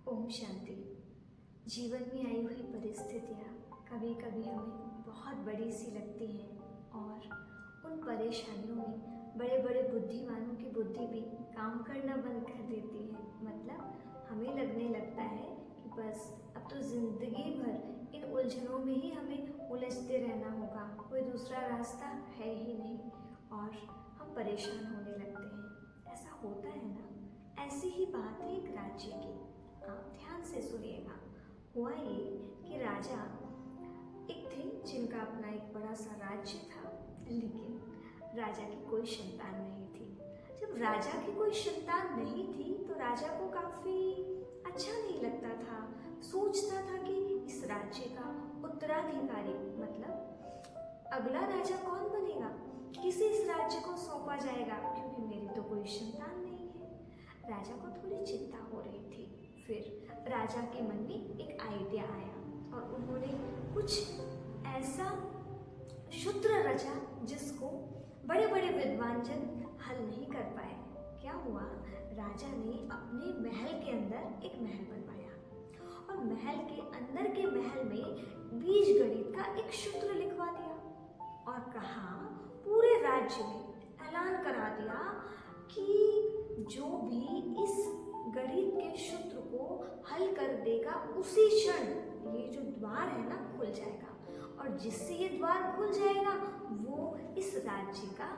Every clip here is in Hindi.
ओम शांति। जीवन में आई हुई परिस्थितियाँ कभी कभी हमें बहुत बड़ी सी लगती हैं और उन परेशानियों में बड़े बड़े बुद्धिमानों की बुद्धि भी काम करना बंद कर देती है। मतलब हमें लगने लगता है कि बस अब तो ज़िंदगी भर इन उलझनों में ही हमें उलझते रहना होगा, कोई दूसरा रास्ता है ही नहीं और हम परेशान होने लगते हैं। ऐसा होता है ना। ऐसी ही बात है एक राज्य की। आप ध्यान से सुनिएगा। हुआ ये कि राजा एक थे जिनका अपना एक बड़ा सा राज्य था, लेकिन राजा की कोई संतान नहीं थी। जब राजा की कोई संतान नहीं थी तो राजा को काफी अच्छा नहीं लगता था। सोचता था कि इस राज्य का उत्तराधिकारी मतलब अगला राजा कौन बनेगा, किसे इस राज्य को सौंपा जाएगा, क्योंकि मेरी तो कोई संतान नहीं है। राजा को थोड़ी चिंता हो रही थी। फिर राजा के मन में एक आइडिया आया और उन्होंने कुछ ऐसा सूत्र रचा जिसको बड़े बड़े विद्वान जन हल नहीं कर पाए। क्या हुआ, राजा ने अपने महल के अंदर एक महल बनवाया और महल के अंदर के महल में बीज गणित का एक सूत्र लिखवा दिया और कहा, पूरे राज्य में ऐलान करा दिया कि जो भी इस गणित के सूत्र को हल कर देगा उसी क्षण ये जो द्वार है ना खुल जाएगा, और जिससे ये द्वार खुल जाएगा वो इस राज्य का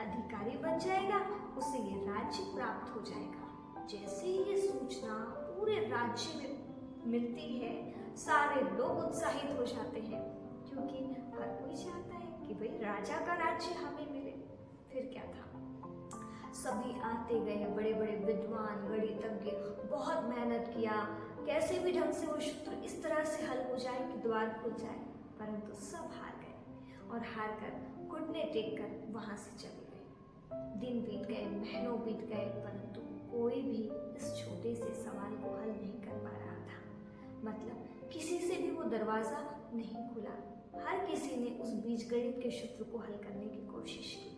अधिकारी बन जाएगा, उसे ये राज्य प्राप्त हो जाएगा। जैसे ही ये सूचना पूरे राज्य में मिलती है, सारे लोग उत्साहित हो जाते हैं, क्योंकि हर कोई चाहता है कि भाई राजा का राज्य हमें मिले। फिर क्या था, सभी आते गए, बड़े बड़े विद्वान गणितज्ञ बहुत मेहनत किया, कैसे भी ढंग से वो सूत्र इस तरह से हल हो जाए कि द्वार खुल जाए, परंतु सब हार गए और हार कर घुटने टेक कर वहां से चले गए। दिन बीत गए, महीनों बीत गए, परंतु कोई भी इस छोटे से सवाल को हल नहीं कर पा रहा था। मतलब किसी से भी वो दरवाजा नहीं खुला। हर किसी ने उस बीजगणित के सूत्र को हल करने की कोशिश की।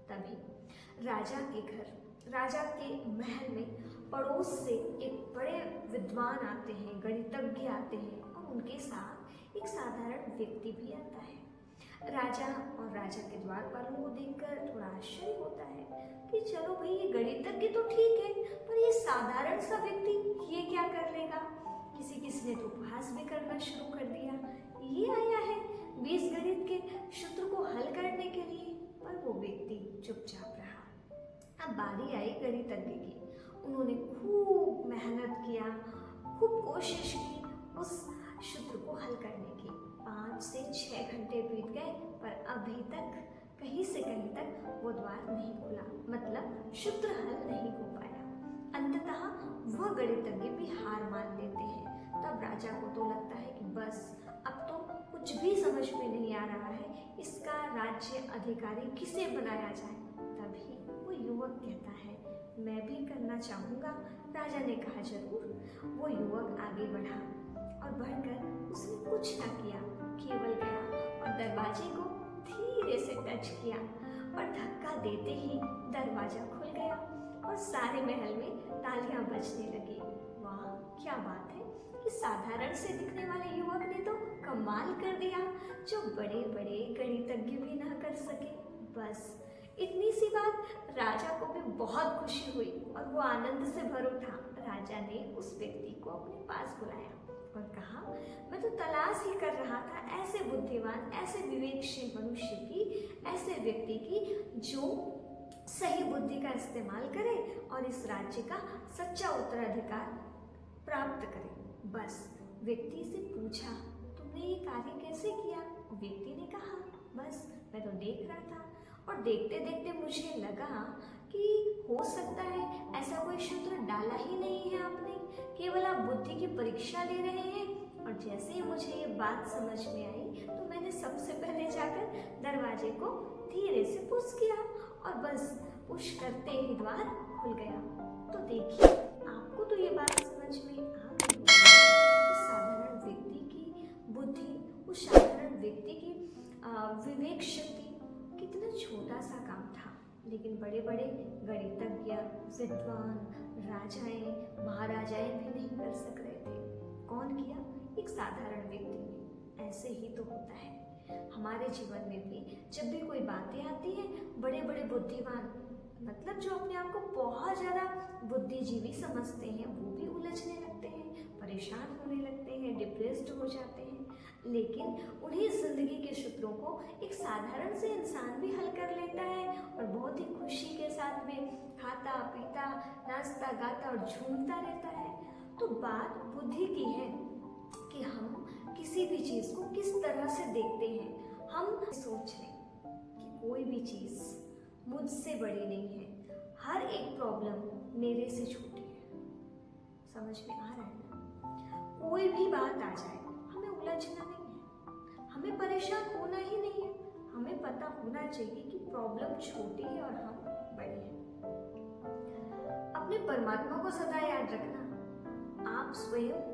तभी राजा के घर, राजा के महल में पड़ोस से एक बड़े विद्वान आते हैं, गणितज्ञ आते हैं और उनके साथ एक साधारण व्यक्ति भी आता है। राजा और राजा के द्वारपालों को देखकर थोड़ा आश्चर्य होता है कि चलो भाई, ये गणितज्ञ तो ठीक है, पर ये साधारण सा व्यक्ति ये क्या कर लेगा। किसी किसी ने तो उपहास भी करना शुरू कर दिया, ये आया है बीजगणित के सूत्र को हल करने के लिए, पर वो व्यक्ति चुपचाप रहा। अब बारी आई गणितज्ञ की। उन्होंने खूब मेहनत किया, खूब कोशिश की उस सूत्र को हल करने की। 5 से 6 घंटे बीत गए, पर अभी तक कहीं से कहीं तक वो द्वार नहीं खुला, मतलब सूत्र हल नहीं हो पाया। अंततः वह गणितज्ञ भी हार मान लेते हैं। तब राजा को तो लगता है कि बस अब तो कुछ भी समझ में नहीं आ रहा है, इसका राज्य अधिकारी किसे बनाया जाए। तभी वो युवक कहता है, मैं भी करना चाहूँगा। राजा ने कहा, जरूर। वो युवक आगे बढ़ा और बढ़कर उसने कुछ ना किया, केवल गया और दरवाजे को धीरे से टच किया और धक्का देते ही दरवाजा खुल गया और सारे महल में तालियां बजने लगी। वाह, क्या बात है कि साधारण से दिखने वाले युवक ने तो कमाल कर दिया, जो बड़े बड़े गणितज्ञ भी ना कर सके। बस इतनी सी बात राजा को भी बहुत खुशी हुई और वो आनंद से भर उठा। राजा ने उस व्यक्ति को अपने पास बुलाया और कहा, मैं तो तलाश ही कर रहा था ऐसे बुद्धिमान, ऐसे विवेकशील मनुष्य की, ऐसे व्यक्ति की जो सही बुद्धि का इस्तेमाल करे और इस राज्य का सच्चा उत्तराधिकार प्राप्त करे। बस व्यक्ति से पूछा, तुमने ये कार्य कैसे किया? व्यक्ति ने कहा, बस मैं तो देख रहा था और देखते देखते मुझे लगा कि हो सकता है ऐसा कोई सूत्र डाला ही नहीं है आपने, केवल आप बुद्धि की परीक्षा ले रहे हैं। और जैसे ही मुझे ये बात समझ में आई तो मैंने सबसे पहले जाकर दरवाजे को धीरे से पुश किया और बस पुश करते ही द्वार खुल गया। तो देखिए, आपको तो ये बात समझ में आ गई होगी कि साधारण व्यक्ति की बुद्धि, उस साधारण व्यक्ति की विवेक शक्ति कितना छोटा सा काम था, लेकिन बड़े बड़े गणितज्ञ, विद्वान, राजाएं, महाराजाएं भी नहीं कर सक रहे। एक साधारण व्यक्ति में। ऐसे ही तो होता है हमारे जीवन में भी। जब भी कोई बातें आती हैं, बड़े बड़े बुद्धिमान, मतलब जो अपने आप को बहुत ज़्यादा बुद्धिजीवी समझते हैं, वो भी उलझने लगते हैं, परेशान होने लगते हैं, डिप्रेस्ड हो जाते हैं। लेकिन उन्हीं जिंदगी के सूत्रों को एक साधारण से इंसान भी हल कर लेता है और बहुत ही खुशी के साथ में खाता पीता नाचता गाता और झूमता रहता है। तो बात बुद्धि की है कि हम किसी भी चीज़ को किस तरह से देखते हैं। हम सोच लें कि कोई भी चीज़ मुझसे बड़ी नहीं है, हर एक प्रॉब्लम मेरे से छोटी है। समझ में आ रहा है ना? कोई भी बात आ जाए, हमें उलझना नहीं है, हमें परेशान होना ही नहीं है। हमें पता होना चाहिए कि प्रॉब्लम छोटी है और हम बड़े हैं। अपने परमात्मा को सदा याद रखना, आप स्वयं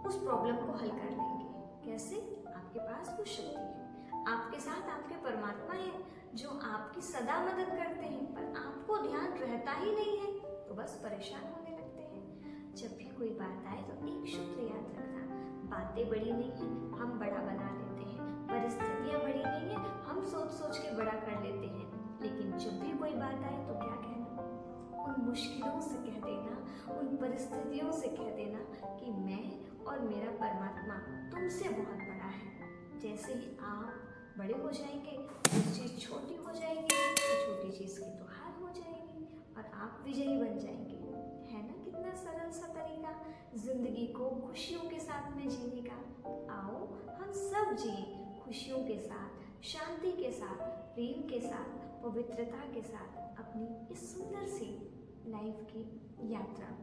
उस प्रॉब्लम को हल कर लेंगे। कैसे? आपके पास वो शक्ति है, आपके साथ आपके परमात्मा है जो आपकी सदा मदद करते हैं, पर आपको ध्यान रहता ही नहीं है, तो बस परेशान होने लगते हैं। जब भी कोई बात आए तो एक सूत्र याद रखना, बातें बड़ी नहीं है, हम बड़ा बना लेते हैं, परिस्थितियाँ बड़ी नहीं है, हम सोच सोच के बड़ा कर लेते हैं। लेकिन जब भी कोई बात आए तो क्या कहना? उन मुश्किलों से कह देना, उन परिस्थितियों से कह देना कि मैं और मेरा परमात्मा तुमसे बहुत बड़ा है। जैसे ही आप बड़े हो जाएंगे, वो चीज़ छोटी हो जाएगी, तो छोटी चीज़ की तो हार हो जाएगी और आप विजयी बन जाएंगे। है ना कितना सरल सा तरीका जिंदगी को खुशियों के साथ में जीने का। आओ हम सब जिए खुशियों के साथ, शांति के साथ, प्रेम के साथ, पवित्रता के साथ अपनी इस सुंदर सी लाइफ की यात्रा को।